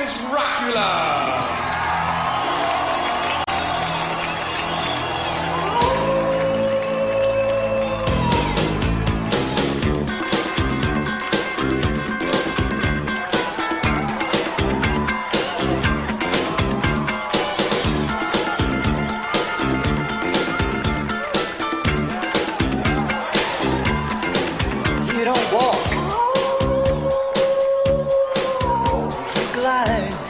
is Rockula! You don't walk. He glides.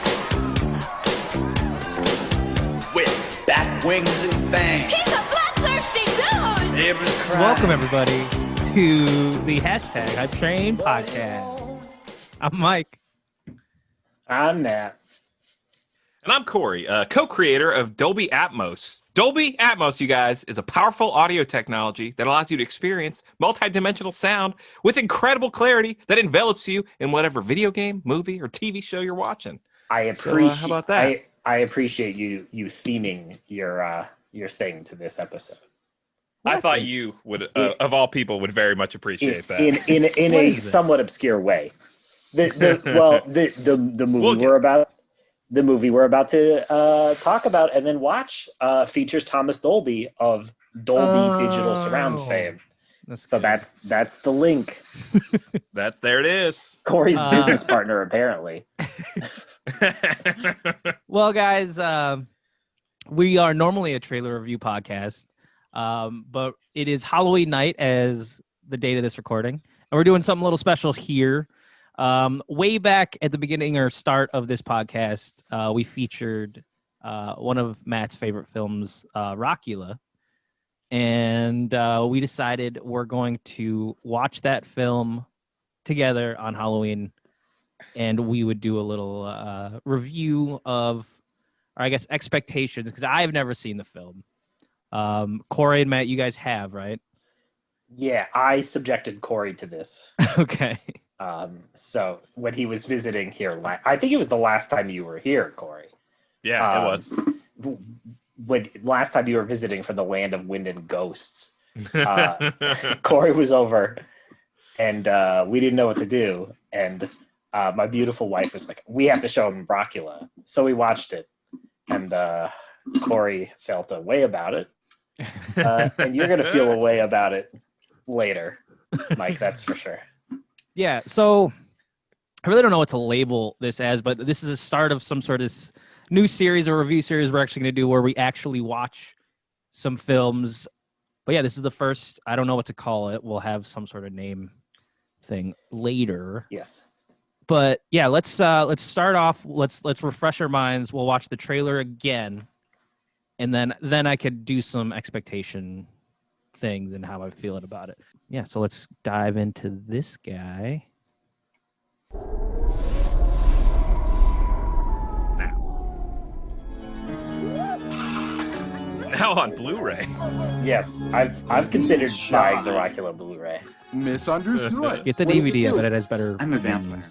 With bat wings and fangs. He's a bloodthirsty dude! Every cry. Welcome, everybody, to the Hashtag Hypetrain podcast. I'm Mike. I'm Matt. And I'm Corey, co-creator of Dolby Atmos. Dolby Atmos, you guys, is a powerful audio technology that allows you to experience multi-dimensional sound with incredible clarity that envelops you in whatever video game, movie, or TV show you're watching. I appreciate. how about that? I appreciate you theming your thing to this episode. I thought you would, of all people, would very much appreciate that. In a somewhat obscure way. The movie we're about to talk about and then watch features Thomas Dolby of Dolby Digital Surround fame. That's the link. There it is. Corey's business partner, apparently. Well, guys, we are normally a trailer review podcast, but it is Halloween night as the date of this recording, and we're doing something a little special here. Way back at the beginning or start of this podcast, we featured one of Matt's favorite films, Rockula. And we decided we're going to watch that film together on Halloween. And we would do a little review of, or I guess, expectations, because I've never seen the film. Corey and Matt, you guys have, right? Yeah, I subjected Corey to this. Okay. So when he was visiting here, I think it was the last time you were here, Corey. Yeah, it was. When last time you were visiting from the land of wind and ghosts, Corey was over, and we didn't know what to do. And my beautiful wife was like, "We have to show him Rockula." So we watched it, and Corey felt a way about it, and you're gonna feel a way about it later, Mike. That's for sure. Yeah, so I really don't know what to label this as, but this is a start of some sort of new series or review series we're actually going to do where we actually watch some films. But yeah, this is the first. I don't know what to call it. We'll have some sort of name thing later. Yes. But yeah, let's start off. Let's refresh our minds. We'll watch the trailer again, and then I could do some expectation things and how I feel about it. Yeah, so let's dive into this guy. Now on Blu-ray. Yes, I've considered buying the Rockula Blu-ray. Misunderstood. Get the DVD of it. It has better. I'm a vampire.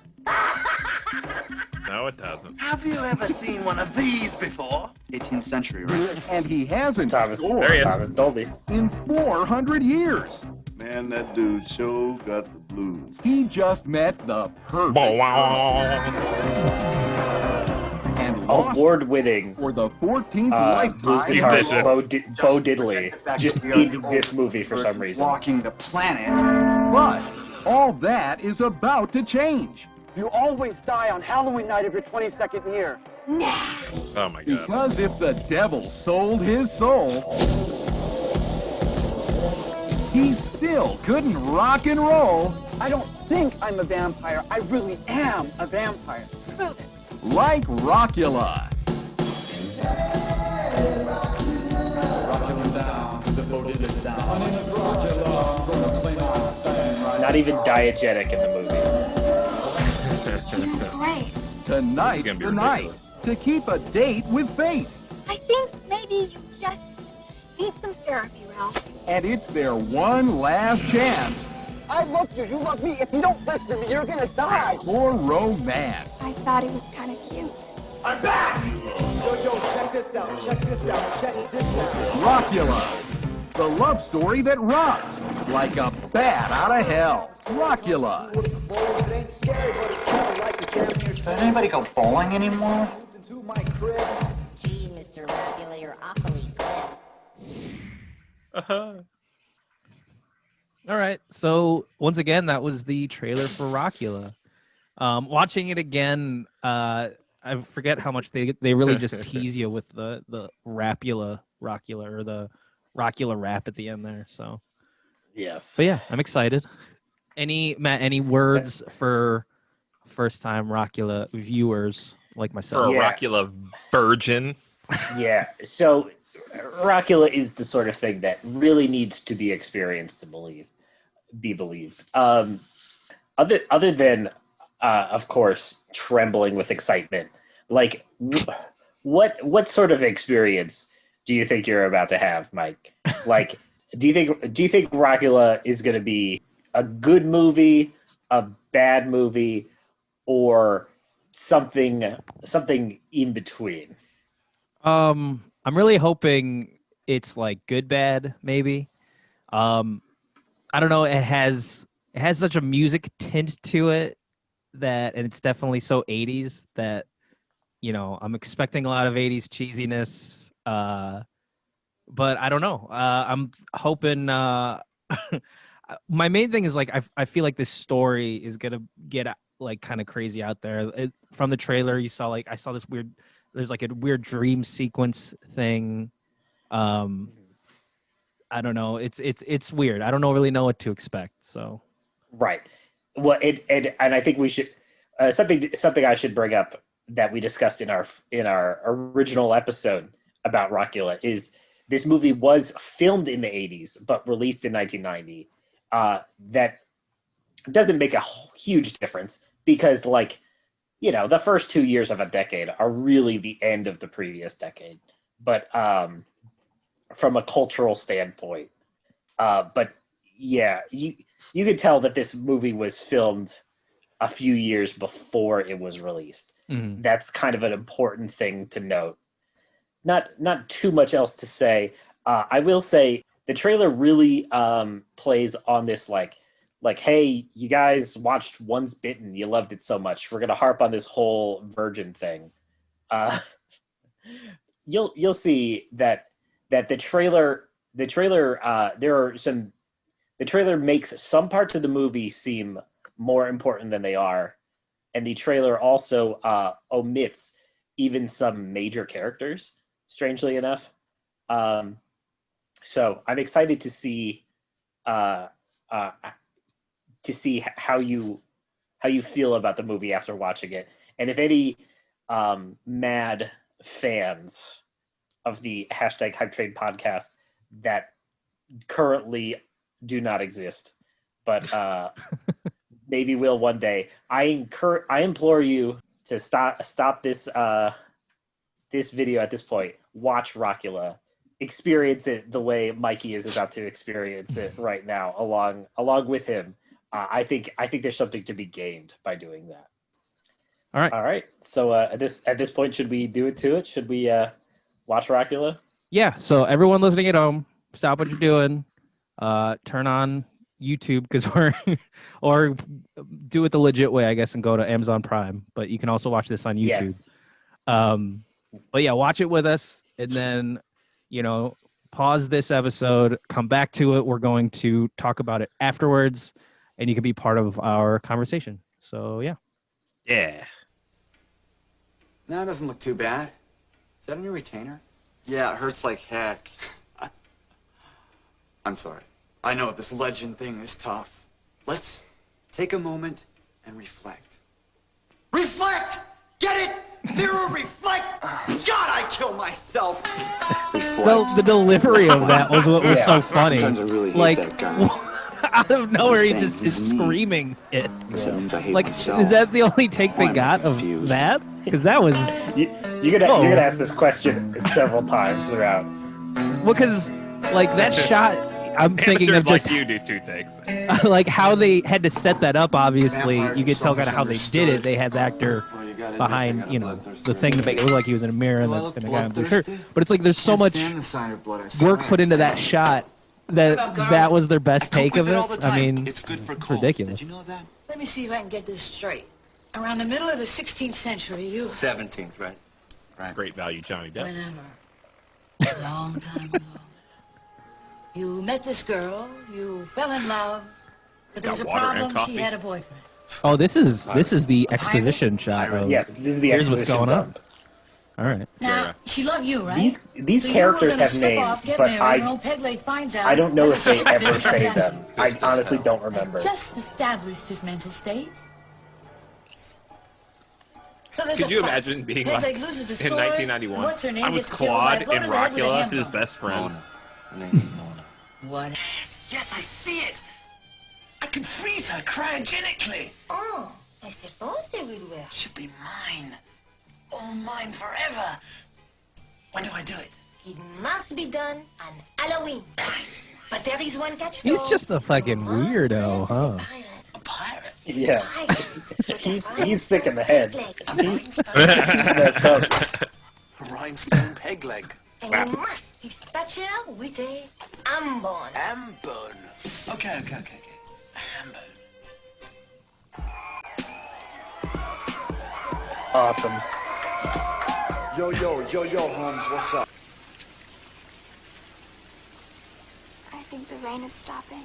No, it doesn't. Have you ever seen one of these before? 18th century, right? And he hasn't Thomas scored Dolby. in 400 years. Man, that dude sure got the blues. He just met the perfect and lost Award-winning for the 14th blues lifetime. guitarist Bo Diddley just in this movie for some reason. Walking the planet. But all that is about to change. You always die on Halloween night of your 22nd year. Oh my god. Because if the devil sold his soul, he still couldn't rock and roll I don't think I'm a vampire. I really am a vampire. Prove it. like Rockula. Not even diegetic in the movie. Great. Tonight's gonna be the night ridiculous. to keep a date with fate. I think maybe you just need some therapy, Ralph. And it's their one last chance I love you. You love me. If you don't listen to me, you're gonna die. for romance. I thought he was kind of cute. I'm back. Yo, check this out. Check this out. Check this out. Rockula, the love story that rocks like a bat out of hell. Rockula. It ain't scary, but it's kind of like a jam in your Does anybody go bowling anymore? Into my crib. Gee, Mr. Rockula, you're awfully glib. All right. So once again, that was the trailer for Rockula. Watching it again, I forget how much they really just tease you with the Rockula or the Rockula rap at the end there. So Yes. but yeah, I'm excited. Matt, any words for first time Rockula viewers like myself? For a Rockula virgin. Yeah. So Rockula is the sort of thing that really needs to be experienced to be believed. Other than of course trembling with excitement, like what sort of experience do you think you're about to have, Mike? Like, do you think Rockula is going to be a good movie, a bad movie, or something in between? I'm really hoping it's like good bad, maybe. I don't know. It has such a music tint to it and it's definitely so 80s that, you know, I'm expecting a lot of 80s cheesiness. But I don't know. I'm hoping. My main thing is like I feel like this story is gonna get like kind of crazy out there. From the trailer, you saw I saw this weird. There's like a weird dream sequence thing. I don't know. It's weird. I don't really know what to expect. So right. Well, and I think we should something I should bring up that we discussed in our original episode about Rockula is this movie was filmed in the 80s but released in 1990. That doesn't make a huge difference because, like, you know, the first 2 years of a decade are really the end of the previous decade. But from a cultural standpoint, but yeah, you could tell that this movie was filmed a few years before it was released. Mm-hmm. That's kind of an important thing to note. Not too much else to say. I will say the trailer really plays on this like, hey, you guys watched Once Bitten, you loved it so much. We're gonna harp on this whole virgin thing. You'll see that the trailer makes some parts of the movie seem more important than they are, and the trailer also omits even some major characters, strangely enough. So I'm excited to see how you feel about the movie after watching it, and if any mad fans of the Hashtag Hypetrain podcast that currently do not exist, but maybe will one day. I implore you to stop this this video at this point. Watch Rockula, experience it the way Mikey is about to experience it right now, along with him. I think there's something to be gained by doing that. All right. So at this point, should we do it to it? Should we watch Rockula? yeah. So everyone listening at home, stop what you're doing. Turn on YouTube because or do it the legit way, I guess, and go to Amazon Prime. But you can also watch this on YouTube. Yes. But yeah, watch it with us, and then, you know, pause this episode, come back to it. We're going to talk about it afterwards, and you can be part of our conversation. So yeah. Yeah. No, it doesn't look too bad. Is that a new retainer? Yeah, it hurts like heck. I'm sorry. I know this legend thing is tough. Let's take a moment and reflect. Reflect! Get it? Mirror, reflect! God, I kill myself! Well, the delivery of that was what was so funny. Sometimes I really hate Like, that guy. out of nowhere, he Saying just he's is mean. screaming it. Sometimes I hate Like, myself. is that the only take they I'm got confused. of that? Because that was You're gonna ask this question several times throughout. well, because like that shot. I'm thinking of Amateurs just like you do 2 takes. like how they had to set that up. Obviously, Vampires you could are tell so kind of how they did it. They had the actor Oh, you gotta admit, behind, I got you a know, bloodthirsty the thing to make it look like he was in a mirror and Do I the, look and the guy in the blue shirt. bloodthirsty? But it's like there's so Can't much stand the sign of blood, I work swear. put into that shot that was their best I take cook of with it. all the time. I mean, It's good for it's colds. ridiculous. Did you know that? Let me see if I can get this straight. Around the middle of the 16th century, you... 17th, right? Right. Great value, Johnny Depp. Whenever. A long time ago. You met this girl, you fell in love, but there was a problem, she had a boyfriend. Oh, this is the exposition shot. Of, Yes, this is the here's what's exposition going on. dump. All right. Now, she loved you, right? These So characters you were gonna have slip names, off, get but married, and old Peg Leg finds out I don't know if there's they a ever ship say that them. I honestly don't remember. just established his mental state. So there's Could a you fight. imagine being Peg like Leg loses his in sword, 1991? what's her name I was gets killed by a Claude blow in to the head with a Rockula, hammer. his best friend. Mona. Her name's Mona. What? Yes, I see it. I can freeze her cryogenically. Oh, I suppose they will wear. She'll be mine. All mine forever. When do I do it? It must be done on Halloween. But there is one catch. He's though. just a fucking weirdo, huh? A pirate? Yeah. he's sick in the head. A He's rhinestone? messed up. A rhinestone peg leg. And you must dispatch her with a ambon. Ambone. Okay. Ambone. Awesome. Yo, Holmes, what's up? I think the rain is stopping.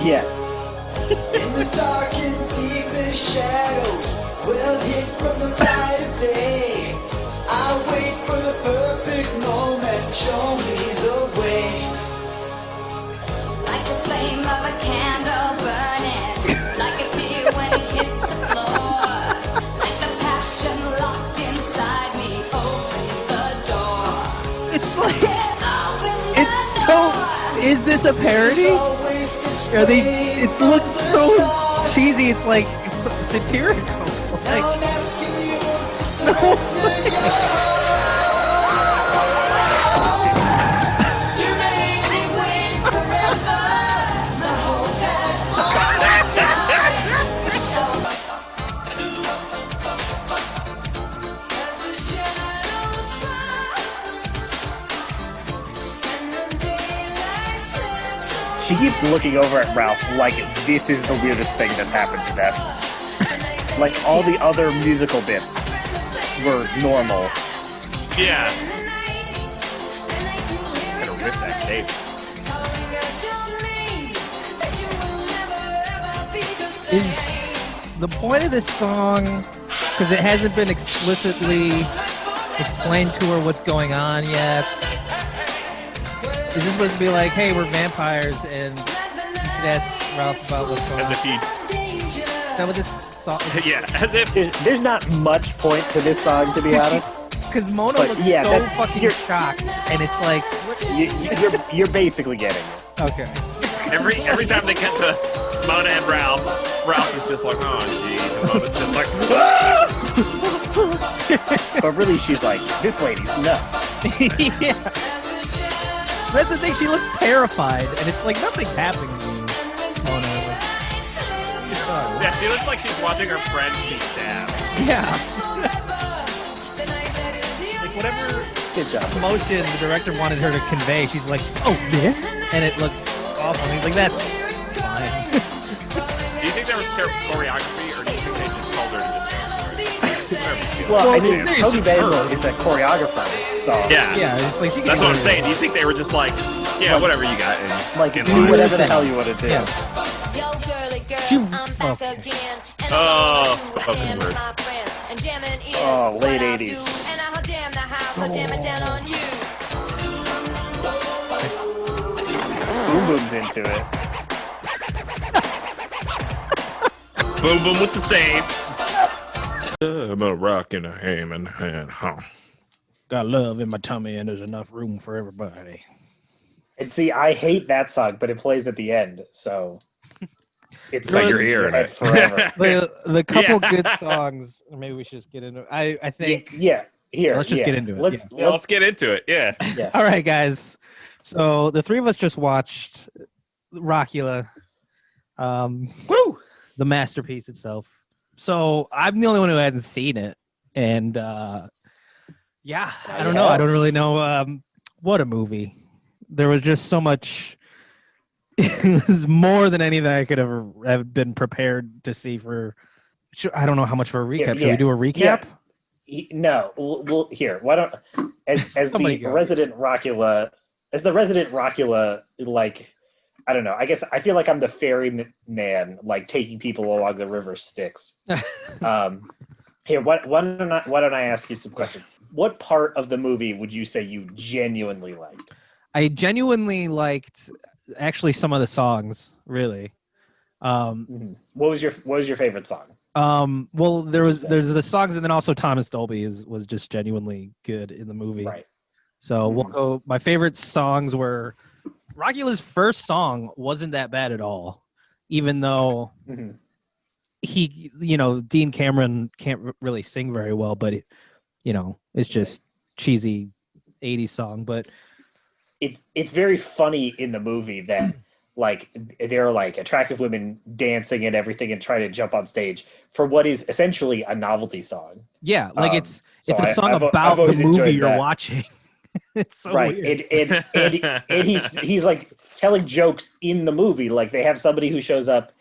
Yes. In the dark and deepest shadows, we'll hid from the light of day. I wait for the perfect moment, show me the way. Like the flame of a candle burning, like a tear when it hits the floor, like the passion locked inside me, open the door. It's like, it's so. Is this a parody? Are they? It looks so cheesy. It's like it's satirical. Like, She keeps looking over at Ralph like this is the weirdest thing that's happened to them. Like all the other musical bits were normal. Yeah. Gotta rip that tape. is the point of this song, because it hasn't been explicitly explained to her what's going on yet, is this supposed to be like, hey, we're vampires, and you could ask Ralph about what's going on? As if he... Is that what this song is? Yeah, as if... There's not much point to this song, to be honest. Because Mona But looks yeah, so that's- fucking you're- shocked, and it's like... You're basically getting it. Okay. Every time they get to Mona and Ralph is just like, oh, geez. And Mona's just like, But really, she's like, this lady's nuts. Yeah. That's the thing, she looks terrified, and it's like nothing's happening to you, Mona. Like, yeah, she looks like she's watching her friend be stabbed. yeah. Like, whatever Good job. Emotion the director wanted her to convey, she's like, oh, this? And it looks awful. And he's like, that's fine. Do you think there was choreography, or do you think they just told her to just go? Well, I Well, mean, it's Toby just Basil her. is a choreographer, so Yeah. Yeah, it's like she can That's do what I'm it. saying. Do you think they were just like, yeah, whatever you got? And like get do line. whatever the hell you want to do. Yeah. Yo, girly girl, She- I'm back okay. again. And Oh, I'm spoken word. my friend. And jamming is Oh, what late I 80s. do. And I'll jam the house, I'll jam it down on you. Boom Boom's into it. Boom, boom with the same. I'm a rock in a ham in hand, huh? Got love in my tummy, and there's enough room for everybody. And see, I hate that song, but it plays at the end, so it's So like you're in your hearing head it. forever. The couple Yeah. good songs, or maybe we should just get into it. I think... Yeah, here. Let's just yeah. get into it, Let's, Yeah, let's get into it. Yeah. yeah. All right, guys. So the three of us just watched Rockula, Woo! the masterpiece itself. So I'm the only one who hasn't seen it. And yeah, I don't you know. I have. don't really know. What a movie! There was just so much. It was more than anything I could ever have been prepared to see for. I don't know how much for a recap. Should we do a recap? No, we'll here. Why don't as Somebody the go. resident Rockula, like I don't know. I guess I feel like I'm the ferryman, like taking people along the river Styx. Here, why don't I ask you some questions? What part of the movie would you say you genuinely liked? I genuinely liked actually some of the songs. Really. What was your favorite song? Well, there's the songs, and then also Thomas Dolby was just genuinely good in the movie. Right. So we'll go. My favorite songs were Rockula's first song wasn't that bad at all, even though he, Dean Cameron can't really sing very well, but it's just cheesy 80s song. But it's very funny in the movie that like they're like attractive women dancing and everything and trying to jump on stage for what is essentially a novelty song. Yeah, like it's so a song I've about the always movie enjoyed you're that. watching. It's so right, weird. and he's like telling jokes in the movie. Like they have somebody who shows up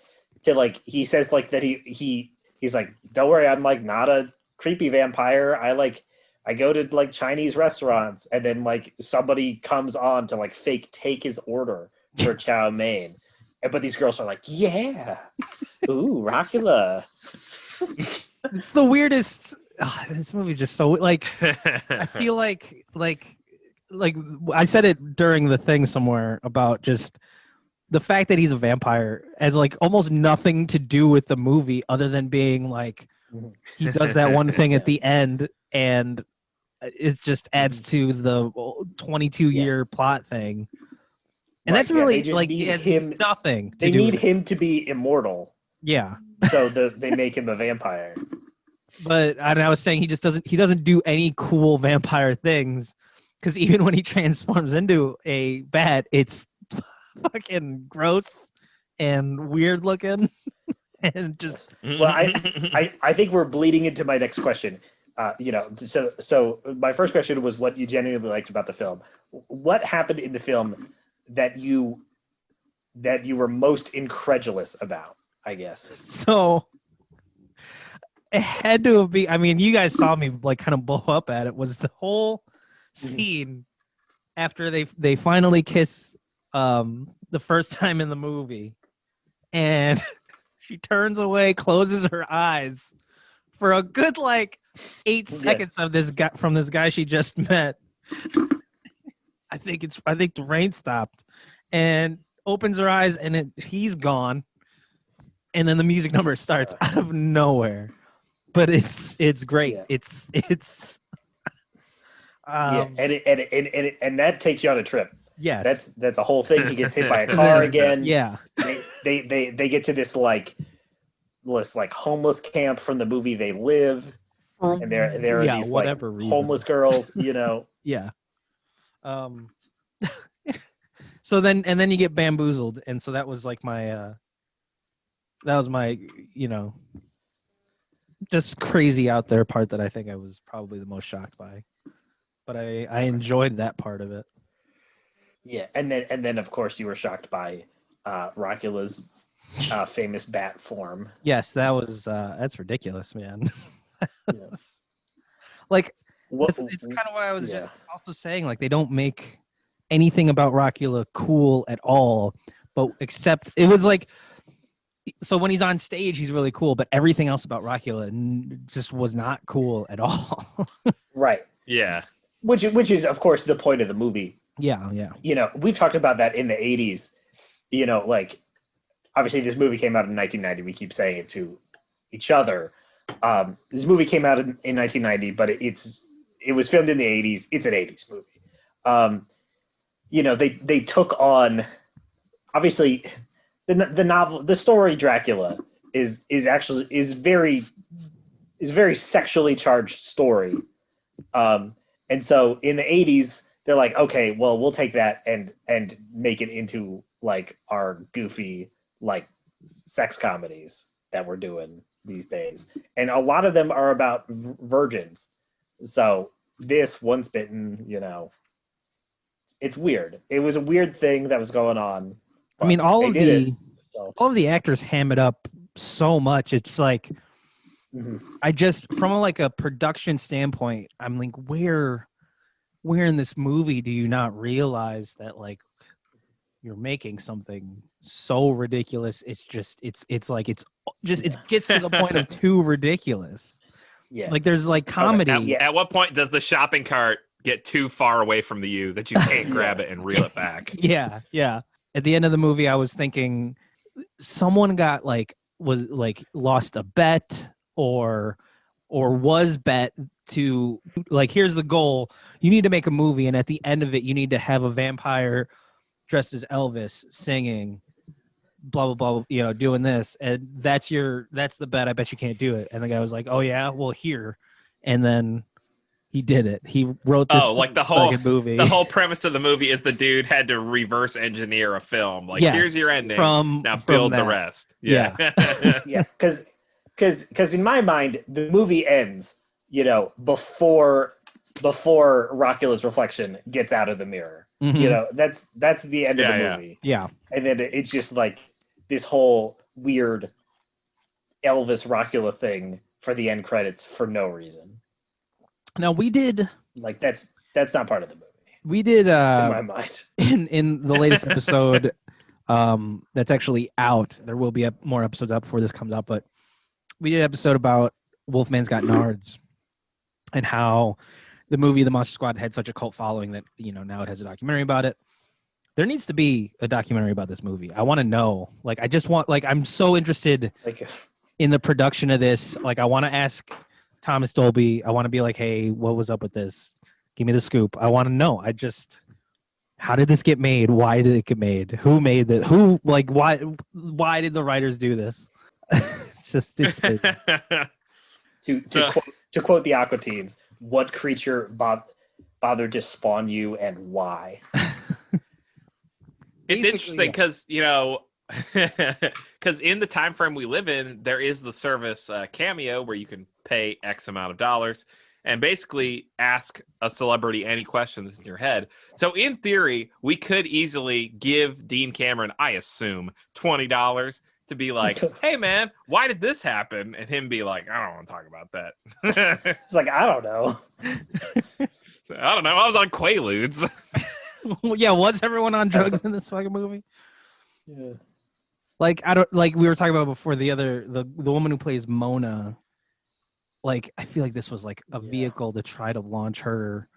to like he says like that he's like, don't worry, I'm like not a creepy vampire. I go to like Chinese restaurants, and then like somebody comes on to like fake take his order for chow mein. But these girls are like, yeah, ooh, Rockula. It's the weirdest. This movie's just so like. I feel like I said it during the thing somewhere about just the fact that he's a vampire has like almost nothing to do with the movie other than being like he does that one thing at the end, and it just adds to the 22-year plot thing. And that's really like it has nothing to They do need with him to be immortal. Yeah. So they make him a vampire. But I was saying he doesn't do any cool vampire things, because even when he transforms into a bat, it's fucking gross and weird looking. And just well, I think we're bleeding into my next question. So my first question was what you genuinely liked about the film. What happened in the film that you were most incredulous about, I guess? So it had to have been, I mean, you guys saw me like kind of blow up at it, was the whole scene after they finally kiss the first time in the movie, and she turns away, closes her eyes for a good like 8 seconds of this guy from this guy she just met. I think the rain stopped, and opens her eyes, and he's gone, and then the music number starts out of nowhere. But it's great. Yeah. It's and that takes you on a trip. Yes, that's a whole thing. He gets hit by a car again. Yeah, they get to this homeless camp from the movie They Live, and there are these like homeless girls, Yeah. So then you get bamboozled, and so that was like my just crazy out there part that I think I was probably the most shocked by, but I enjoyed that part of it. Yeah, and then of course you were shocked by Rockula's famous bat form. Yes, that was that's ridiculous, man. Like it's kind of why I was just also saying, like, they don't make anything about Rockula cool at all, but except it was like, so when he's on stage he's really cool, but everything else about Rockula just was not cool at all. Right. Yeah. Which is of course the point of the movie. Yeah. We've talked about that in the 80s. Like obviously this movie came out in 1990. We keep saying it to each other. This movie came out in 1990, but it was filmed in the 80s. It's an 80s movie. They took on, obviously, the novel, the story Dracula is very sexually charged story. And so in the 80s, they're like, okay, well, we'll take that and make it into like our goofy like sex comedies that we're doing these days, and a lot of them are about virgins. So this Once Bitten, it's weird. It was a weird thing that was going on. I mean, all of the actors ham it up so much. It's like, I just, from a production standpoint, I'm like, where in this movie do you not realize that like you're making something so ridiculous? It gets to the point of too ridiculous. Yeah. Like there's like comedy. At what point does the shopping cart get too far away from you that you can't grab it and reel it back? Yeah. At the end of the movie, I was thinking someone was lost a bet or was bet to like, here's the goal. You need to make a movie, and at the end of it, you need to have a vampire dressed as Elvis singing blah blah blah, doing this, and that's the bet. I bet you can't do it. And the guy was like, oh yeah, well here. And then he did it. He wrote this the whole movie. The whole premise of the movie is the dude had to reverse engineer a film. Like, here's your ending. Now build the rest. Yeah. Yeah, because in my mind, the movie ends, before Rockula's reflection gets out of the mirror. Mm-hmm. That's the end of the movie. Yeah. And then it's just like this whole weird Elvis Rockula thing for the end credits for no reason. Now we did like that's not part of the movie. We did in my mind. In the latest episode that's actually out. There will be more episodes out before this comes out, but we did an episode about Wolfman's Got Nards and how the movie The Monster Squad had such a cult following that, now it has a documentary about it. There needs to be a documentary about this movie. I want to know. Like, I just want, I'm so interested in the production of this. Like, I want to ask Thomas Dolby. I want to be like, hey, what was up with this? Give me the scoop. I want to know. How did this get made? Why did it get made? Who made it? Why did the writers do this? It's crazy. To quote the Aqua Teens, what creature bothered to spawn you and why? It's interesting because, because in the time frame we live in, there is the service Cameo where you can pay X amount of dollars and basically ask a celebrity any questions in your head. So in theory, we could easily give Dean Cameron, I assume, $20 to be like, hey man, why did this happen? And him be like, I don't want to talk about that. It's like, I don't know. I was on Quaaludes. Yeah, was everyone on drugs in this fucking movie? Yeah. Like, I don't, like we were talking about before, the woman who plays Mona, like, I feel like this was like a vehicle to try to launch her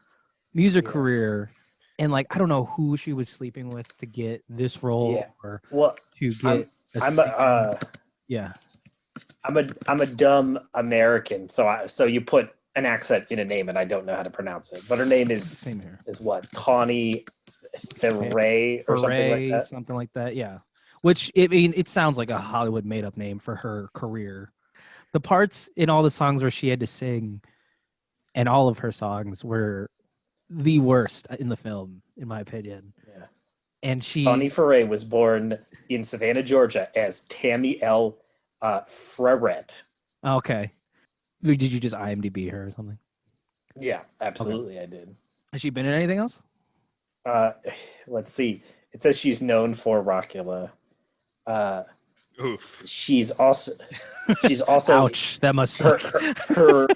music career. And like, I don't know who she was sleeping with to get this role or to get I'm a dumb American, so you put an accent in a name and I don't know how to pronounce it. But her name is what? Tawny Ferray or something like that. Yeah. Which it sounds like a Hollywood made up name for her career. The parts in all the songs where she had to sing, and all of her songs were the worst in the film, in my opinion. Yeah. And Tawny Ferray was born in Savannah, Georgia, as Tammy L. Freret. Okay. Did you just IMDb her or something? Yeah, absolutely, okay. I did. Has she been in anything else? Let's see. It says she's known for Rockula. Oof. She's also. Ouch! That must suck. Her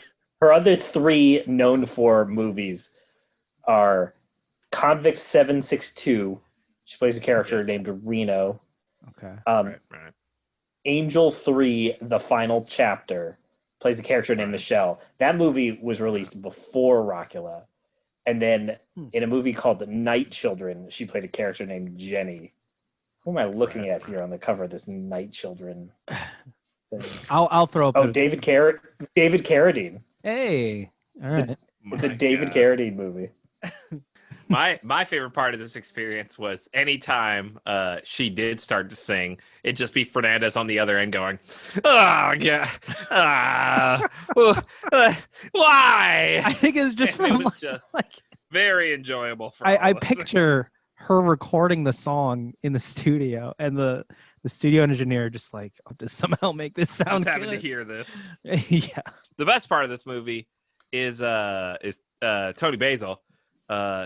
other three known for movies are Convict 762. She plays a character named Reno. Okay. Right. Angel 3: The Final Chapter. Plays a character named Michelle. That movie was released before Rockula. And then in a movie called The Night Children, she played a character named Jenny. Who am I looking at here on the cover of this Night Children thing? I'll throw up. Oh, David Carradine. Hey. All right. It's a David Carradine movie. My favorite part of this experience was anytime she did start to sing, it'd just be Fernandez on the other end going, oh, yeah, why? I think it was just from, it was just very enjoyable. For I picture her recording the song in the studio and the The studio engineer just like to somehow make this sound Just having good. to hear this. Yeah. The best part of this movie is Tony Basil.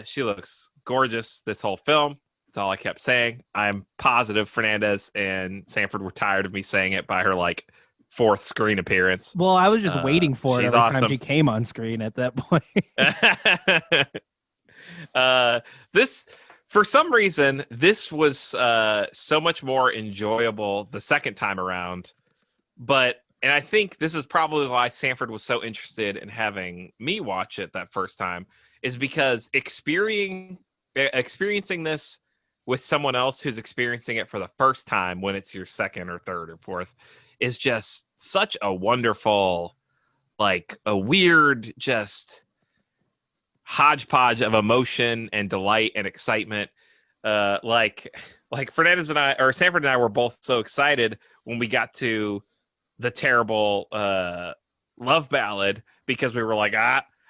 She looks gorgeous this whole film. That's all I kept saying. I'm positive Fernandez and Sanford were tired of me saying it by her like fourth screen appearance. Well, I was just waiting for it she's every time awesome. she came on screen at that point. This, for some reason, this was so much more enjoyable the second time around. And I think this is probably why Sanford was so interested in having me watch it that first time, is because experiencing this with someone else who's experiencing it for the first time when it's your second or third or fourth is just such a wonderful, like a weird, just hodgepodge of emotion and delight and excitement. Like Fernandez and I, or Sanford and I, were both so excited when we got to the terrible love ballad, because we were like,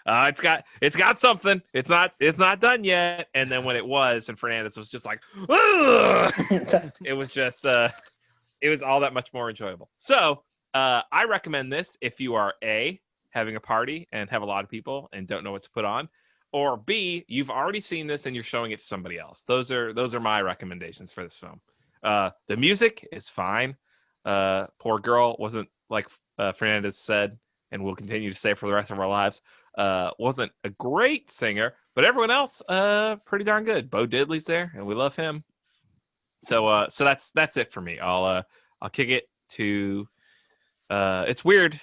it's got something. It's not done yet. And then when it was, and Fernandez was just like, it was just it was all that much more enjoyable. So I recommend this if you are A, having a party and have a lot of people and don't know what to put on, or B, you've already seen this and you're showing it to somebody else. Those are my recommendations for this film. The music is fine. Poor girl wasn't, like Fernandez said, and will continue to say for the rest of our lives, wasn't a great singer, but everyone else pretty darn good. Bo Diddley's there, and we love him. So that's it for me. I'll kick it to. It's weird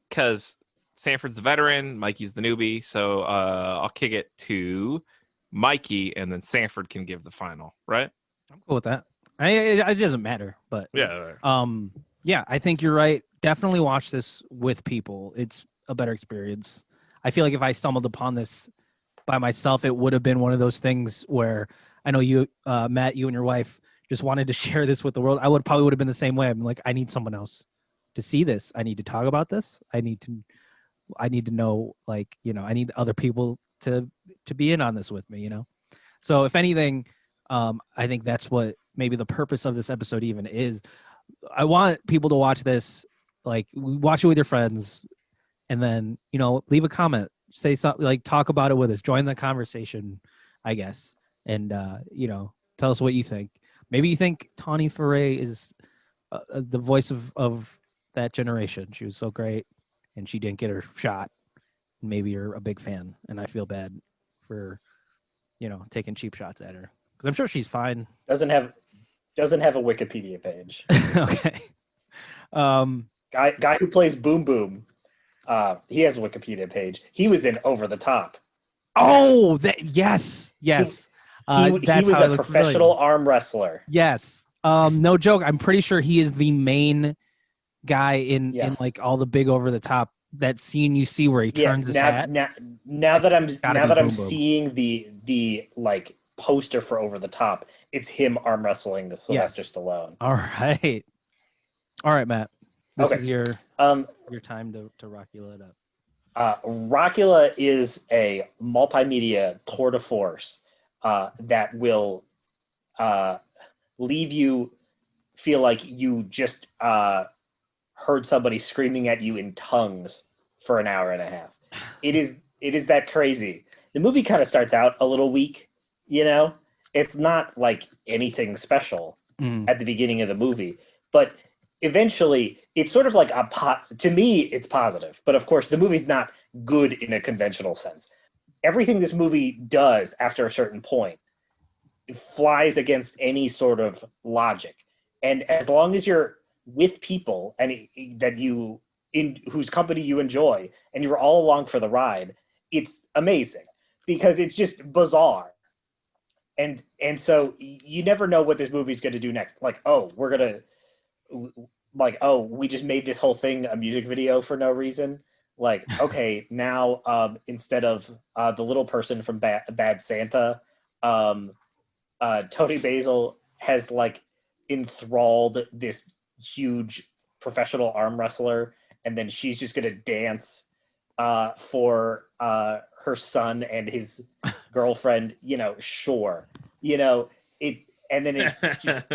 because Sanford's the veteran, Mikey's the newbie. So I'll kick it to Mikey, and then Sanford can give the final. Right? I'm cool with that. It doesn't matter, but yeah, I think you're right. Definitely watch this with people. It's a better experience. I feel like if I stumbled upon this by myself, it would have been one of those things where I know you, Matt, you and your wife just wanted to share this with the world. I probably would have been the same way. I'm like, I need someone else to see this. I need to talk about this. I need to know, like, I need other people to be in on this with me, So if anything, I think that's what maybe the purpose of this episode even is. I want people to watch this, like, watch it with your friends, and then, leave a comment, say something, like, talk about it with us, join the conversation, I guess. And, tell us what you think. Maybe you think Tawny Foray is the voice of that generation. She was so great and she didn't get her shot. Maybe you're a big fan, and I feel bad for, taking cheap shots at her, because I'm sure she's fine. Doesn't have a Wikipedia page. Okay. Guy who plays Boom Boom, he has a Wikipedia page. He was in Over the Top. Oh, yes. He was a professional arm wrestler. Yes. No joke. I'm pretty sure he is the main guy in like all the big Over the Top. That scene you see where he turns his hat. Now that I'm seeing the like poster for Over the Top, it's him arm wrestling the Sylvester Stallone. All right, Matt. This is your time to Rockula it up. Rockula is a multimedia tour de force that will leave you feel like you just heard somebody screaming at you in tongues for an hour and a half. It is that crazy. The movie kind of starts out a little weak, It's not like anything special at the beginning of the movie, but eventually it's sort of like to me, it's positive. But of course, the movie's not good in a conventional sense. Everything this movie does after a certain point flies against any sort of logic. And as long as you're with people and whose company you enjoy, and you're all along for the ride, it's amazing because it's just bizarre. And so you never know what this movie's going to do next. Like, we just made this whole thing a music video for no reason. Like, okay, now instead of the little person from Bad Santa, Tony Basil has like enthralled this huge professional arm wrestler, and then she's just gonna dance for her son and his girlfriend. Sure, it, and then it's just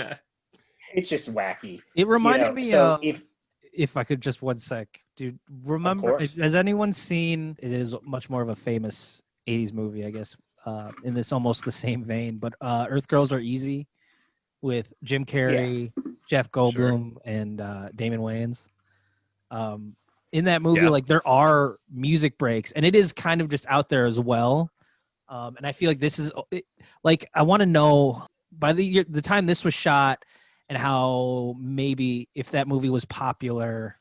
It's just wacky. It reminded me so of, if I could just 1 sec, dude. Remember, course. has anyone seen? It is much more of a famous '80s movie, I guess. In this almost the same vein, but Earth Girls Are Easy with Jim Carrey, Jeff Goldblum, and Damon Wayans. In that movie, like there are music breaks, and it is kind of just out there as well. And I feel like this is like I want to know by the time this was shot, and how maybe if that movie was popular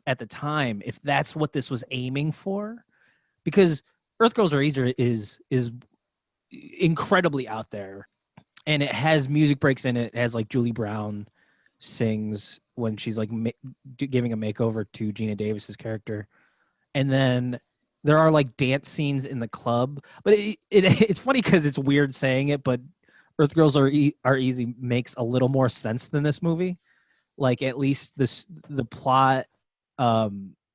at the time, if that's what this was aiming for, because Earth Girls Are Easy is incredibly out there, and it has music breaks in it. It has like Julie Brown sings when she's like giving a makeover to Gina Davis's character, and then there are like dance scenes in the club. But it's funny because it's weird saying it, but Earth Girls Are Easy makes a little more sense than this movie. Like at least the plot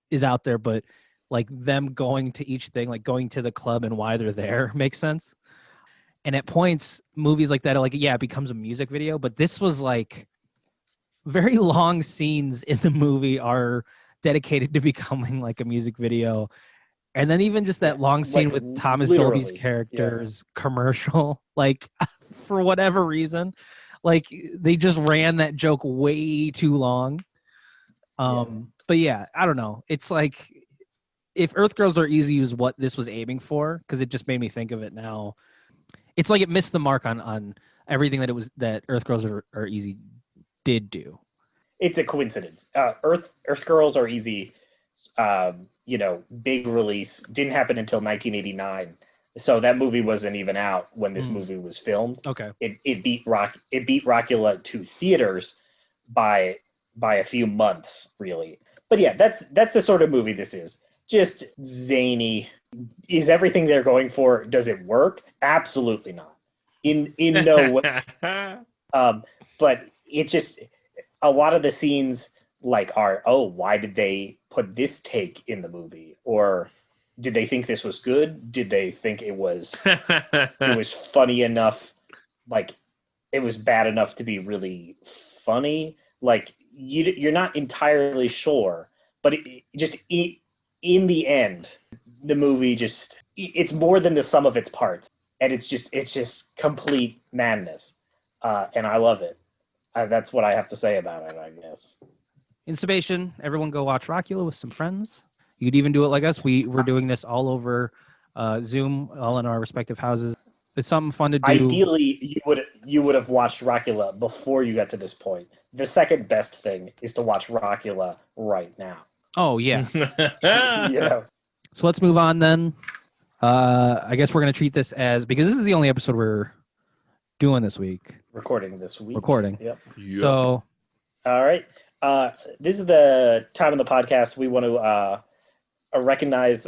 is out there, but like them going to each thing, like going to the club and why they're there makes sense. And at points, movies like that are like, yeah, it becomes a music video. But this was like very long scenes in the movie are dedicated to becoming like a music video. And then even just that long scene like, with Thomas literally, Dolby's character's commercial, like for whatever reason, like they just ran that joke way too long. But yeah, I don't know. It's like if Earth Girls Are Easy is what this was aiming for, because it just made me think of it now. It's like it missed the mark on everything that Earth Girls Are Easy did do. It's a coincidence. Earth Girls Are Easy, big release, didn't happen until 1989. So that movie wasn't even out when this movie was filmed. Okay. It beat Rockula to theaters by a few months, really. But yeah, that's the sort of movie this is. Just zany. Is everything they're going for, does it work? Absolutely not. In no way. But it just, a lot of the scenes like are, why did they put this take in the movie? Or did they think this was good? Did they think it was funny enough? Like it was bad enough to be really funny? Like you're not entirely sure, but in the end, the movie it's more than the sum of its parts, and it's just complete madness, and I love it. That's what I have to say about it, I guess. In summation, everyone go watch Rockula with some friends. You could even do it like us. We're doing this all over Zoom, all in our respective houses. It's something fun to do. Ideally, you would have watched Rockula before you got to this point. The second best thing is to watch Rockula right now. Oh, yeah. Yeah. So let's move on then. I guess we're going to treat this as, because this is the only episode we're doing this week. Recording this week. Yep. So. All right. This is the time in the podcast we want to recognize,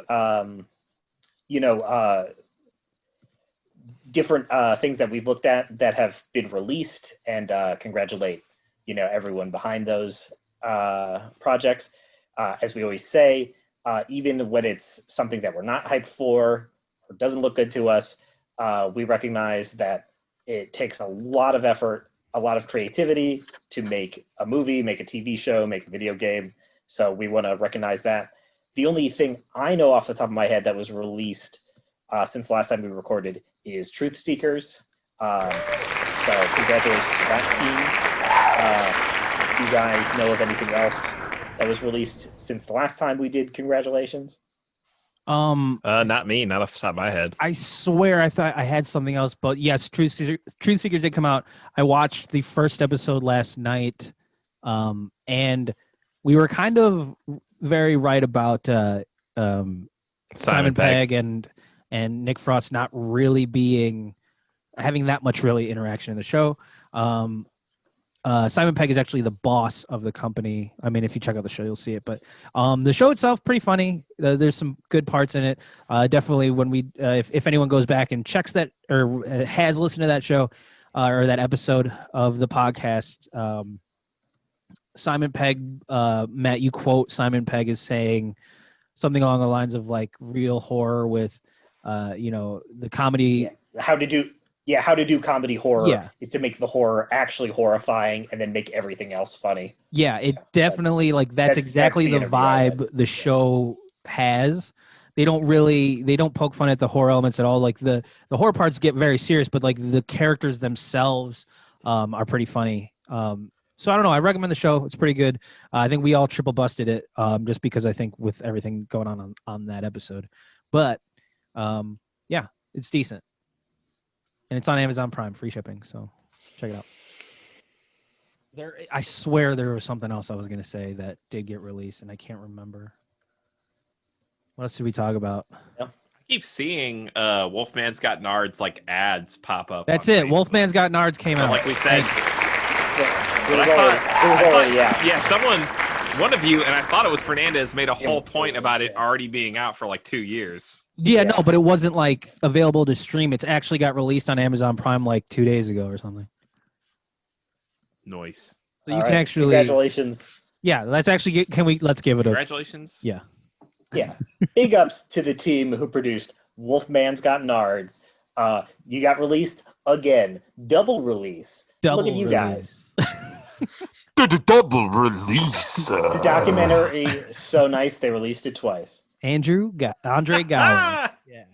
different things that we've looked at that have been released, and congratulate, everyone behind those projects. As we always say, even when it's something that we're not hyped for or doesn't look good to us, we recognize that it takes a lot of effort, a lot of creativity to make a movie, make a TV show, make a video game. So we want to recognize that. The only thing I know off the top of my head that was released since the last time we recorded is Truth Seekers. So congratulations to that team. Do you guys know of anything else that was released since the last time we did congratulations? Not me, not off the top of my head. I swear I thought I had something else, but yes, Truth Seekers did come out. I watched the first episode last night, and we were kind of very right about Simon Pegg and Nick Frost not really having that much really interaction in the show. Simon Pegg is actually the boss of the company. I mean, if you check out the show, you'll see it. But the show itself, pretty funny. There's some good parts in it. Definitely, when if anyone goes back and checks that or has listened to that show or that episode of the podcast, Simon Pegg, Matt, you quote Simon Pegg as saying something along the lines of like real horror with, the comedy. Yeah. How did you Yeah, how to do comedy horror Yeah. is to make the horror actually horrifying and then make everything else funny. Yeah, it definitely that's exactly the interview I vibe the show has. They don't poke fun at the horror elements at all. Like the horror parts get very serious, but like the characters themselves are pretty funny. So I don't know. I recommend the show. It's pretty good. I think we all triple busted it just because I think with everything going on that episode. But yeah, it's decent. And it's on Amazon Prime, free shipping. So check it out. I swear there was something else I was going to say that did get released, and I can't remember. What else did we talk about? I keep seeing Wolfman's Got Nards like ads pop up. That's it. Wolfman's Got Nards came out. Like we said. One of you, and I thought it was Fernandez, made a whole point about it already being out for like 2 years. Yeah, no, but it wasn't like available to stream. It's actually got released on Amazon Prime like 2 days ago or something. Noise. So you can actually. Congratulations. Yeah, let's actually let's give it a. Congratulations. Yeah. Yeah. Big ups to the team who produced Wolfman's Got Nards. You got released again. Double release. Look at you guys. Double release. The documentary is so nice they released it twice. Andre Gowan. Yeah.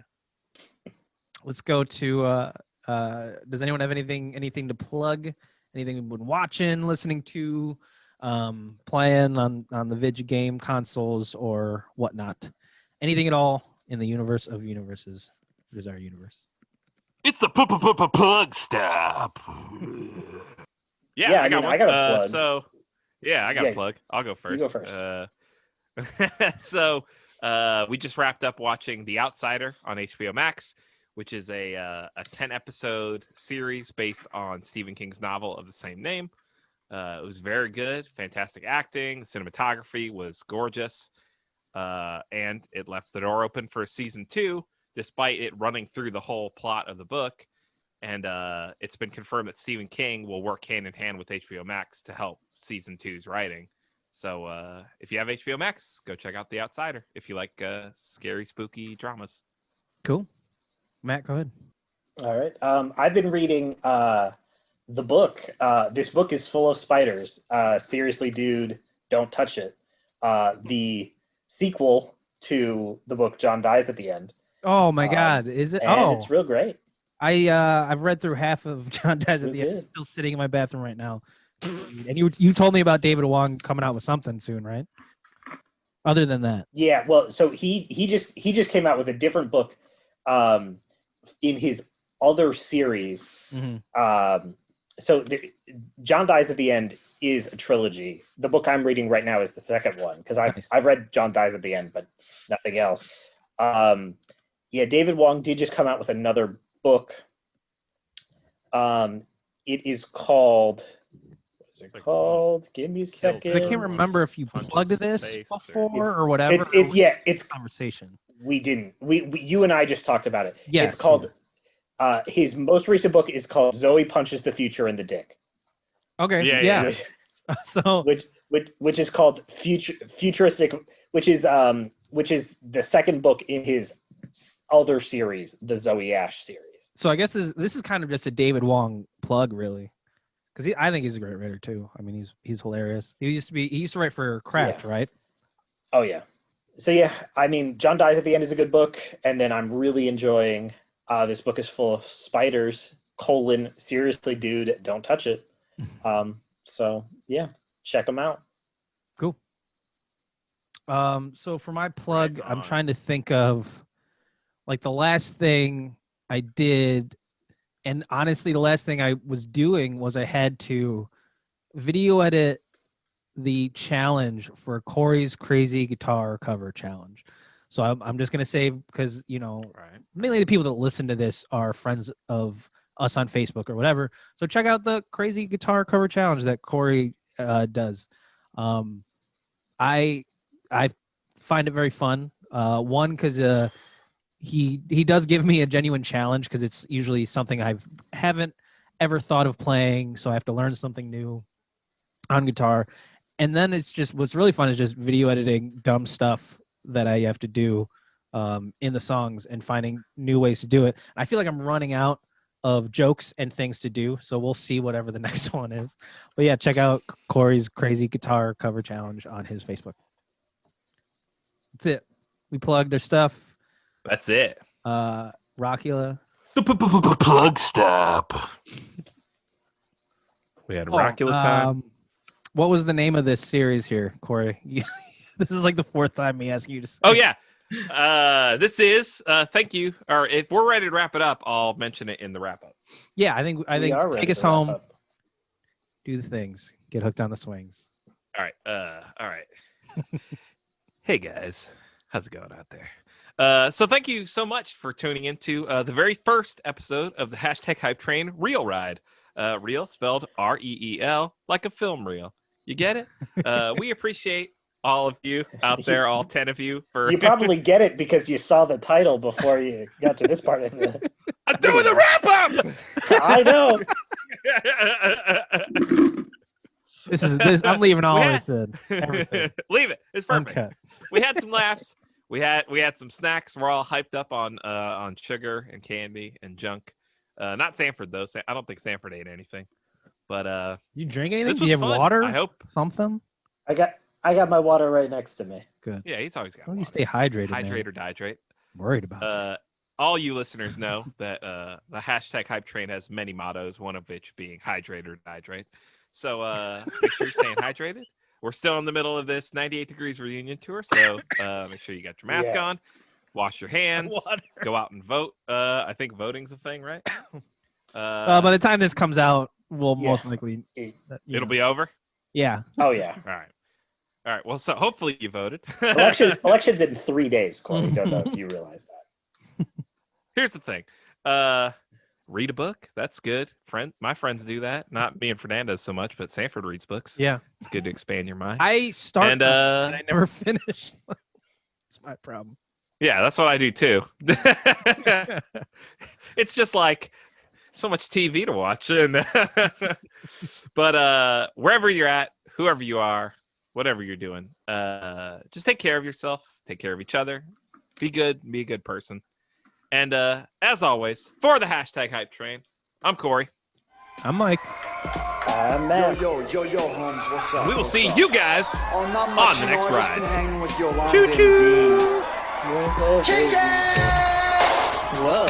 Let's go to does anyone have anything to plug? Anything we've been watching, listening to, playing on the Vidge game consoles or whatnot? Anything at all in the universe of universes? What is our universe? It's the plug stop. Yeah, I got a plug. I got a plug. I'll go first. You go first. So we just wrapped up watching The Outsider on HBO Max, which is a 10-episode series based on Stephen King's novel of the same name. It was very good, fantastic acting. The cinematography was gorgeous, and it left the door open for season 2, despite it running through the whole plot of the book. And it's been confirmed that Stephen King will work hand in hand with HBO Max to help season 2's writing. So if you have HBO Max, go check out The Outsider if you like scary, spooky dramas. Cool. Matt, go ahead. All right. I've been reading the book. This book is full of spiders. Seriously, dude, don't touch it. The sequel to the book, John Dies at the End. Oh my God! Is it? And it's real great. I've read through half of John Dies at the End. It's still sitting in my bathroom right now. And you told me about David Wong coming out with something soon, right? Other than that. Yeah. Well, so he just came out with a different book. In his other series. Mm-hmm. John Dies at the End is a trilogy. The book I'm reading right now is the second one because I've read John Dies at the End, but nothing else. David Wong did just come out with another book. It is called. What is it called? Give me a second. I can't remember if you plugged this before or whatever. It's conversation. We didn't. You and I just talked about it. Yes. It's called. His most recent book is called Zoe Punches the Future in the Dick. Okay. Yeah. So which is called Futuristic, which is the second book in his other series, the Zoe Ash series. So I guess this is kind of just a David Wong plug, really, because I think he's a great writer too. I mean, he's hilarious. He used to write for Craft, right? Oh yeah. So yeah, I mean, John Dies at the End is a good book, and then I'm really enjoying. This book is full of spiders. Seriously, dude, don't touch it. So yeah, check them out. Cool. So for my plug, I'm trying to think of like the last thing I did, and honestly, the last thing I was doing was I had to video edit the challenge for Corey's Crazy Guitar Cover Challenge. So I'm just gonna say, because mainly the people that listen to this are friends of us on Facebook or whatever. So check out the Crazy Guitar Cover Challenge that Corey does. I find it very fun. One, because he does give me a genuine challenge, because it's usually something I haven't ever thought of playing, so I have to learn something new on guitar. And then it's just, what's really fun is just video editing dumb stuff that I have to do in the songs and finding new ways to do it. I feel like I'm running out of jokes and things to do. So we'll see whatever the next one is. But yeah, check out Corey's crazy guitar cover challenge on his Facebook. That's it. We plugged our stuff. That's it. Rockula. Plug stop. We had Rockula time. What was the name of this series here, Corey? This is like the fourth time me asking you to say. Oh yeah. This is thank you. Or if we're ready to wrap it up, I'll mention it in the wrap up. Yeah, I think take us home. Do the things. Get hooked on the swings. All right. Hey guys, how's it going out there? So thank you so much for tuning into the very first episode of the Hashtag Hype Train Reel Ride. Reel spelled R-E-E-L, like a film reel. You get it? We appreciate all of you out there, all 10 of you. You probably get it because you saw the title before you got to this part of the. I'm doing the wrap up. I know. I'm leaving all I said. Leave it. It's perfect. Uncut. We had some laughs. We had some snacks. We're all hyped up on sugar and candy and junk. Not Sanford though. I don't think Sanford ate anything. But you drink anything? This Do you have was fun. water? I hope Something. I got my water right next to me. Good. Yeah, he's always got. How do you stay hydrated? Hydrate or dehydrate. Worried about all you listeners know that the Hashtag Hype Train has many mottos, one of which being hydrate or dehydrate. So make sure you're staying hydrated. We're still in the middle of this 98 Degrees reunion tour, so make sure you got your mask on, wash your hands, go out and vote. I think voting's a thing, right? By the time this comes out, we'll most likely it'll be over. Yeah. Oh yeah. All right. Well, so hopefully you voted. Election's in 3 days, Corey. Don't know if you realize that. Here's the thing. Read a book. That's good. My friends do that. Not me and Fernandez so much, but Sanford reads books. Yeah. It's good to expand your mind. I started and I never finished. That's my problem. Yeah, that's what I do too. It's just like so much TV to watch. But wherever you're at, whoever you are, whatever you're doing, just take care of yourself, take care of each other, be good, be a good person. And as always, for the Hashtag Hype Train, I'm Corey. I'm Mike. I'm Matt. Yo, Holmes, what's up? We will see you guys on the next ride. Choo-choo! Whoa.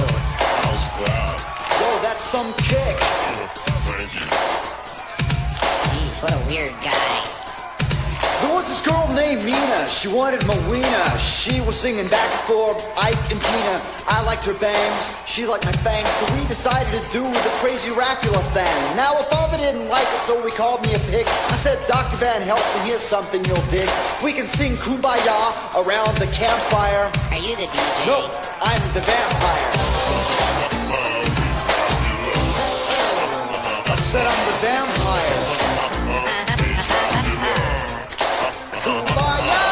Yo, that's some kick. Jeez, what a weird guy. There was this girl named Mina, she wanted my wiener. She was singing back and forth, Ike and Tina. I liked her bangs, she liked my fangs. So we decided to do the crazy Rockula thing. Now if Alva didn't like it, so we called me a pig. I said, Dr. Van Helsing, here's something you'll dig. We can sing Kumbaya around the campfire. Are you the DJ? No, I'm the vampire. I said I'm the vampire. Kumbaya.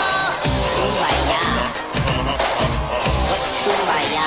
What's kumbaya?